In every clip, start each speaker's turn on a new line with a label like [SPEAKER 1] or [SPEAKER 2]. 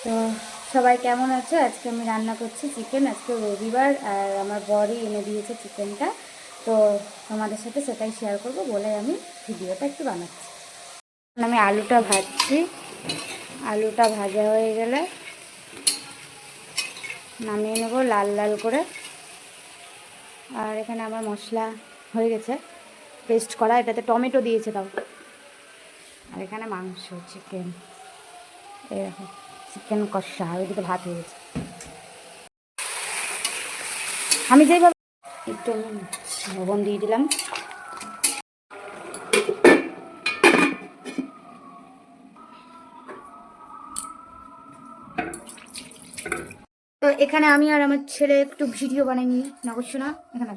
[SPEAKER 1] তো সবাই কেমন আছে? আজকে আমি রান্না করছি চিকেন। আজকে রবিবার আর আমার বরই এনে দিয়েছে চিকেনটা। তো তোমাদের সাথে সেটাই শেয়ার করব বলে আমি ভিডিওটা একটু বানাচ্ছি। আমি আলুটা ভাজছি। আলুটা ভাজা হয়ে গেলে নামিয়ে নেব লাল লাল করে। আর এখানে আমার মশলা হয়ে গেছে পেস্ট করা, এটাতে টমেটো দিয়েছে তাও। আর এখানে মাংস চিকেন, এরকম চিকেন কষা। আর ওইদিকে ভাত হয়ে গেছে। আমি যেভাবে একটু লবণ দিয়ে দিলাম। তো এখানে আমি আর আমার ছেলে একটু ভিডিও বানিয়ে নিই। না করছো না? এখানে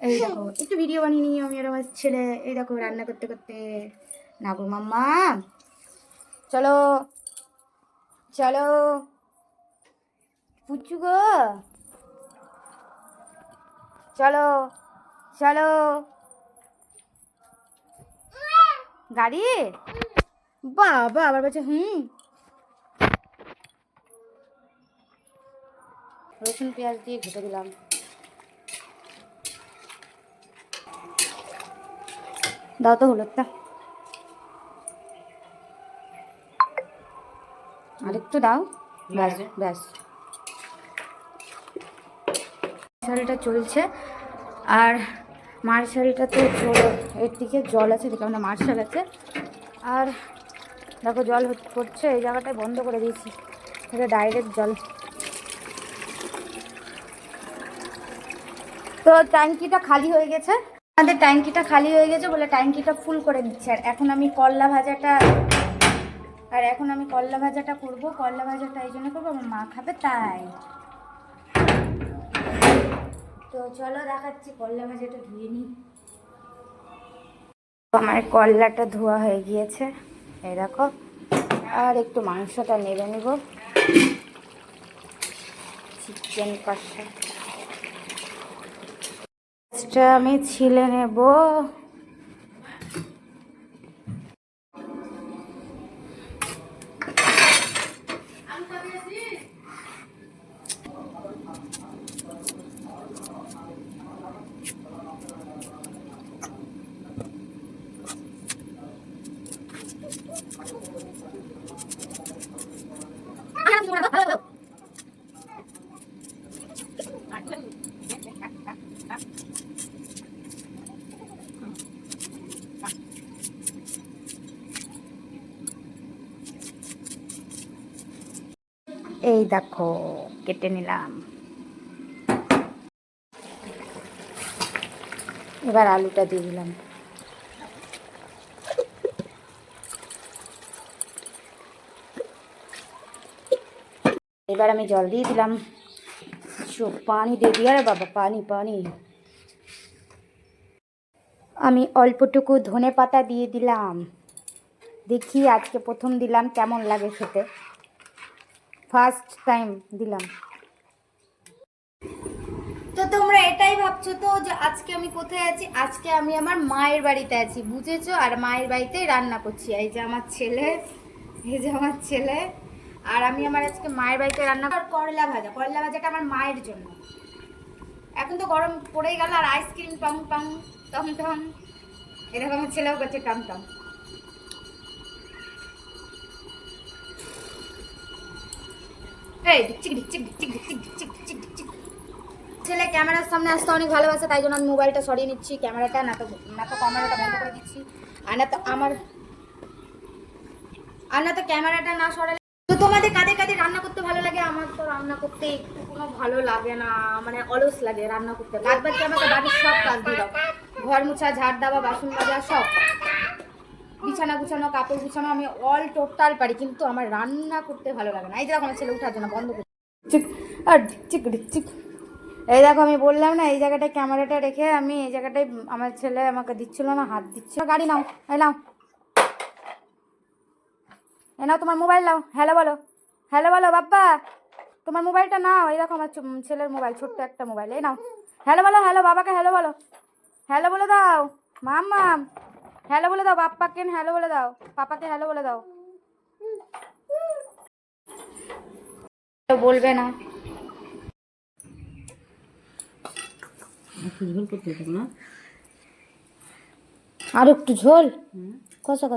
[SPEAKER 1] এই দেখো একটু ভিডিও বানিয়ে নিই আমি আর আমার ছেলে। এই দেখো রান্না করতে করতে। না গো মাম্মা, চলো চলো পুচু গো, চলো চলো। গাড়ি বাবা আবার বলছে রসুন পেঁয়াজ দিয়ে ঘুটে দিলাম। দাও তো হলুদটা আরেকটু দাও। ব্যাস ব্যাস। শাড়িটা চলছে আর মার্শালটাতে জল, এর দিকে জল আছে, দেখে আমরা মার্শাল আছে। আর দেখো জল পড়ছে, এই জায়গাটায় বন্ধ করে দিয়েছি, এটা ডাইরেক্ট জল। তো ট্যাঙ্কিটা খালি হয়ে গেছে, আমাদের ট্যাঙ্কিটা খালি হয়ে গেছে বলে ট্যাঙ্কিটা ফুল করে দিচ্ছে। আর এখন আমি করলা ভাজাটা করবো। করলা ভাজাটা এই জন্য করবো, আমার মা খাবে তাই। তো চলো দেখাচ্ছি, করলা ভাজাটা ধুয়ে নিই। আমার করলাটা ধোয়া হয়ে গিয়েছে, এই দেখো। আর একটু মাংসটা নেড়ে নেব, চিকেন কষা আমি ছিলে নেব। এই দেখো কেটে নিলাম। এবার আলুটা দিয়ে দিলাম। এবার আমি জল দিয়ে দিলাম, পানি দিয়ে দিই। আরে বাবা পানি পানি। আমি অল্পটুকু ধনে পাতা দিয়ে দিলাম। দেখি আজকে প্রথম দিলাম, কেমন লাগে খেতে, ফার্স্ট টাইম দিলাম। তো তোমরা এটাই ভাবছো তো যে আজকে আমি কোথায় আছি? আজকে আমি আমার মায়ের বাড়িতে আছি, বুঝেছো? আর মায়ের বাড়িতেই রান্না করছি। এই যে আমার ছেলে, এই যে আমার ছেলে। আর আমি আমার আজকে মায়ের বাড়িতে রান্না কর করলা ভাজা। করলা ভাজাটা আমার মায়ের জন্য। এখন তো গরম পড়েই গেল, আর আইসক্রিম টম টম টম টম, এরকম আমার ছেলেও করছে টম টম। এই ডিকচিক ডিকচিক ডিকচিক ডিকচিক ডিকচিক ডিকচিক ডিকচিক। ছেলে ক্যামেরার সামনে আসতে অনেক ভালোবাসে, তাই জন্য আমি মোবাইলটা সরিয়ে নিচ্ছি, ক্যামেরাটা না তো ক্যামেরাটা বন্ধ করে দিচ্ছি। আর না তো ক্যামেরাটা না সরালে। তো তোমাদের কাদের কাদের রান্না করতে ভালো লাগে? আমার তো রান্না করতে একটু কোনো ভালো লাগে না, মানে অলস লাগে রান্না করতে। বাদ বাকি আমাকে বাড়ির সব কাজ দিয়ে দাও, ঘর মুছা, ঝাড় দেওয়া, বাসন মাজা, সব, বিছানা গুছানো, কাপড় গুছানো, আমি অল টোটাল পারি, কিন্তু আমার রান্না করতে ভালো লাগে না। এই দেখো আমার ছেলে উঠার জন্য বন্ধ করে চিক আর চিক চিক। এই দেখো আমি বললাম না, এই জায়গাটায় ক্যামেরাটা রেখে আমি এই জায়গাটায়, আমার ছেলে আমাকে দিচ্ছিল না, হাত দিচ্ছিল। গাড়ি নাও, এই নাও, এ নাও তোমার মোবাইল নাও, হ্যালো বলো, হ্যালো বলো বাপ্পা, তোমার মোবাইলটা নাও। এই দেখো আমার ছেলের মোবাইল, ছোট্ট একটা মোবাইল, এই নাও, হ্যালো বলো, হ্যালো বাবাকে হ্যালো বলো, হ্যালো বলে দাও মাম্মাম, হ্যালো বলে দাও বাপ্পাকে, হ্যালো বলে দাও, পাপাকে হ্যালো বলে দাও। তো বলবে না।
[SPEAKER 2] একটু ঝোল করতে হবে না?
[SPEAKER 1] আর একটু ঝোল কষা